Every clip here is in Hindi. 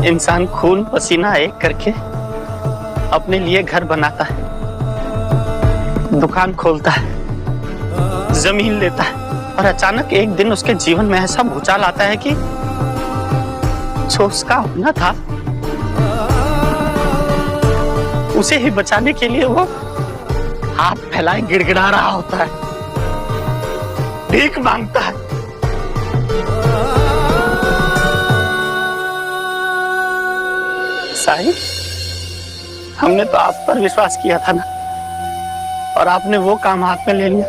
इंसान खून पसीना एक करके अपने लिए घर बनाता है, दुकान खोलता है, जमीन लेता है और अचानक एक दिन उसके जीवन में ऐसा भूचाल आता है कि जो उसका होना था उसे ही बचाने के लिए वो हाथ फैलाए गिड़गिड़ा रहा होता है, भीख मांगता है। साईं, हमने तो आप पर विश्वास किया था ना, और आपने वो काम हाथ में ले लिया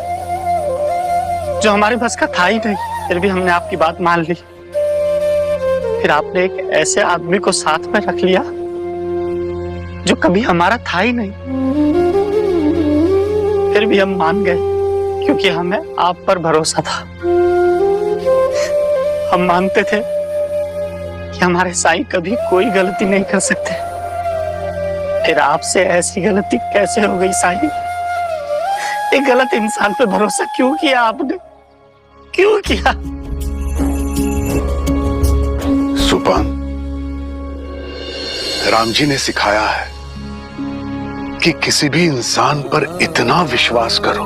जो हमारे बस का था ही नहीं। फिर भी हमने आपकी बात मान ली। फिर आपने एक ऐसे आदमी को साथ में रख लिया जो कभी हमारा था ही नहीं। फिर भी हम मान गए क्योंकि हमें आप पर भरोसा था। हम मानते थे कि हमारे साईं कभी कोई गलती नहीं कर सकते। फिर आपसे ऐसी गलती कैसे हो गई साईं? एक गलत इंसान पे भरोसा क्यों किया आपने? क्यों किया? सुपान, राम जी ने सिखाया है कि किसी भी इंसान पर इतना विश्वास करो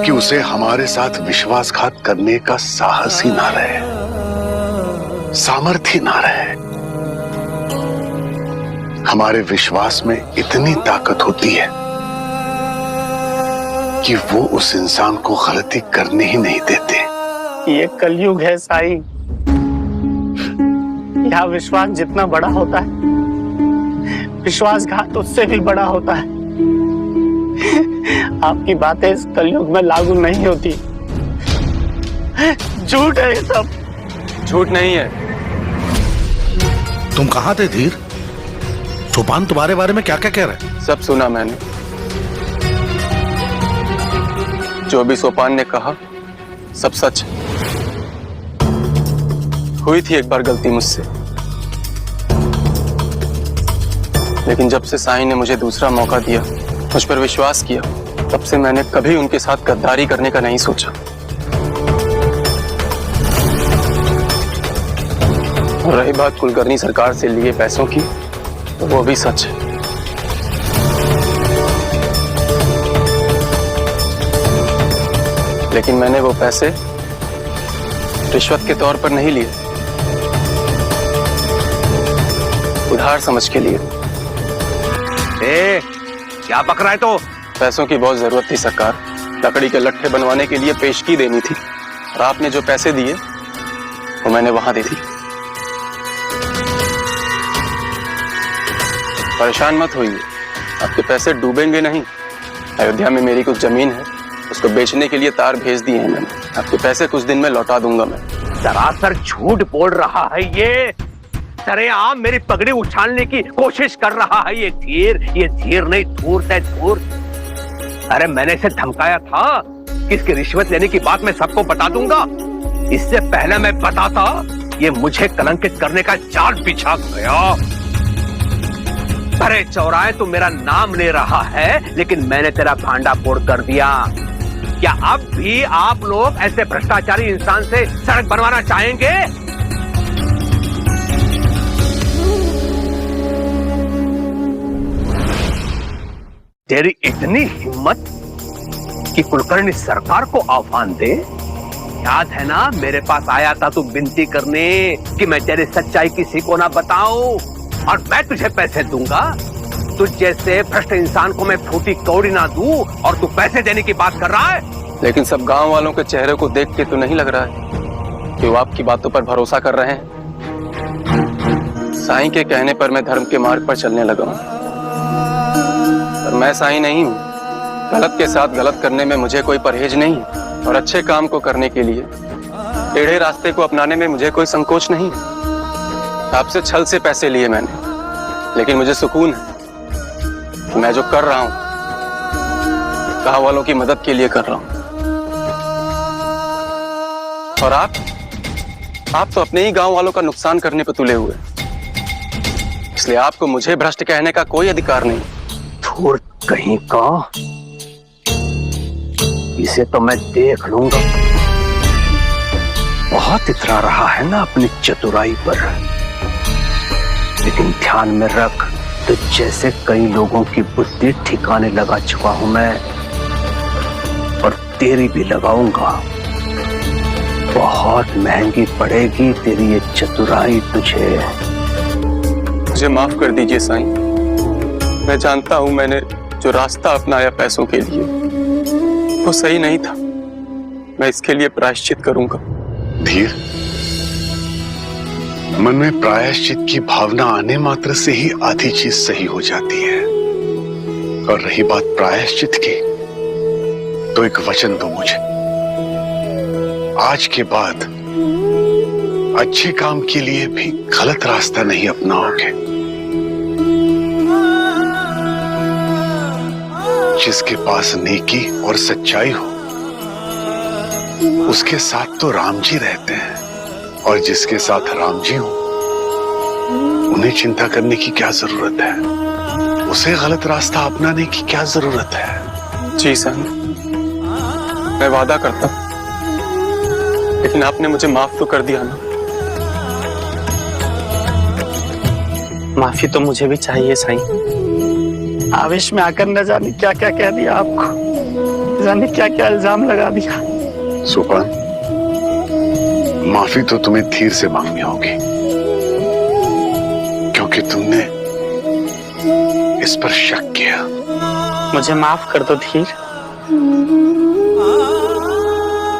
कि उसे हमारे साथ विश्वासघात करने का साहस ही ना रहे, सामर्थ्य ना रहे। हमारे विश्वास में इतनी ताकत होती है कि वो उस इंसान को गलती करने ही नहीं देते। ये कलयुग है साईं। यहाँ विश्वास जितना बड़ा होता है, विश्वासघात उससे भी बड़ा होता है। आपकी बातें इस कलयुग में लागू नहीं होती। झूठ है ये सब। झूठ नहीं है। तुम कहाँ थे धीर? सुपान तुम्हारे बारे में क्या क्या कह रहे? सब सुना मैंने। जो भी सोपान ने कहा सब सच है। हुई थी एक बार गलती मुझसे, लेकिन जब से साईं ने मुझे दूसरा मौका दिया, मुझ पर विश्वास किया, तब से मैंने कभी उनके साथ गद्दारी करने का नहीं सोचा। और रही बात कुलकर्णी सरकार से लिए पैसों की, तो वो भी सच है। लेकिन मैंने वो पैसे रिश्वत के तौर पर नहीं लिए, उधार समझ के लिए। क्या पक रहा है? तो पैसों की बहुत जरूरत थी सरकार। लकड़ी के लट्ठे बनवाने के लिए पेशगी देनी थी, और आपने जो पैसे दिए वो मैंने वहां दी थी। परेशान मत होइए, आपके पैसे डूबेंगे नहीं। अयोध्या में मेरी कुछ जमीन है, उसको बेचने के लिए तार भेज दिए हैं मैंने। आपके पैसे कुछ दिन में लौटा दूंगा मैं। सरासर झूठ बोल रहा है ये। सरेआम मेरी पगड़ी उछालने की कोशिश कर रहा है ये धीर नहीं, धूर्त है, धूर्त। अरे मैंने इसे धमकाया था कि इसकी रिश्वत लेने की बात मैं सबको बता दूंगा। इससे पहले मैं बताता, ये मुझे कलंकित करने का जाल बिछा गया। अरे चौराहे तो मेरा नाम ले रहा है, लेकिन मैंने तेरा भांडा फोड़ कर दिया। क्या अब भी आप लोग ऐसे भ्रष्टाचारी इंसान से सड़क बनवाना चाहेंगे? तेरी इतनी हिम्मत कि कुलकर्णी सरकार को आह्वान दे? याद है ना, मेरे पास आया था तू विनती करने कि मैं तेरी सच्चाई किसी को ना बताऊं और मैं तुझे पैसे दूंगा। तुझ जैसे भ्रष्ट इंसान को मैं फूटी कौड़ी ना दूं और तू पैसे देने की बात कर रहा है। लेकिन सब गांव वालों के चेहरे को देख के तो नहीं लग रहा है कि वो आपकी बातों पर भरोसा कर रहे हैं। साईं के कहने पर मैं धर्म के मार्ग पर चलने लगा हूं, पर मैं साईं नहीं हूं। गलत के साथ गलत करने में मुझे कोई परहेज नहीं है, और अच्छे काम को करने के लिए टेढ़े रास्ते को अपनाने में मुझे कोई संकोच नहीं है। आपसे छल से पैसे लिए मैंने, लेकिन मुझे सुकून है कि मैं जो कर रहा हूं गांव वालों की मदद के लिए कर रहा हूं। और आप तो अपने ही गांव वालों का नुकसान करने पर तुले हुए, इसलिए आपको मुझे भ्रष्ट कहने का कोई अधिकार नहीं। धूर्त कहीं का, इसे तो मैं देख लूंगा। बहुत इतरा रहा है ना अपनी चतुराई पर। लेकिन ध्यान में रख, तो जैसे कई लोगों की बुद्धि ठिकाने लगा चुका हूं मैं, और तेरी भी लगाऊंगा। बहुत महंगी पड़ेगी तेरी ये चतुराई तुझे। मुझे माफ कर दीजिए साईं। मैं जानता हूं मैंने जो रास्ता अपनाया पैसों के लिए वो सही नहीं था। मैं इसके लिए प्रायश्चित करूंगा। धीर, मन में प्रायश्चित की भावना आने मात्र से ही आधी चीज सही हो जाती है। और रही बात प्रायश्चित की, तो एक वचन दो मुझे, आज के बाद अच्छे काम के लिए भी गलत रास्ता नहीं अपनाओगे। जिसके पास नेकी और सच्चाई हो उसके साथ तो राम जी रहते हैं, और जिसके साथ राम जी हो उन्हें चिंता करने की क्या जरूरत है, उसे गलत रास्ता अपनाने की क्या जरूरत है। जी साईं, मैं वादा करता हूं, लेकिन आपने मुझे माफ तो कर दिया ना। माफी तो मुझे भी चाहिए साईं। आवेश में आकर न जाने क्या क्या कह दिया आपको, न जाने क्या क्या इल्जाम लगा दिया। सोपान, माफी तो तुम्हें धीर से मांगनी होगी, क्योंकि तुमने इस पर शक किया। मुझे माफ कर दो धीर।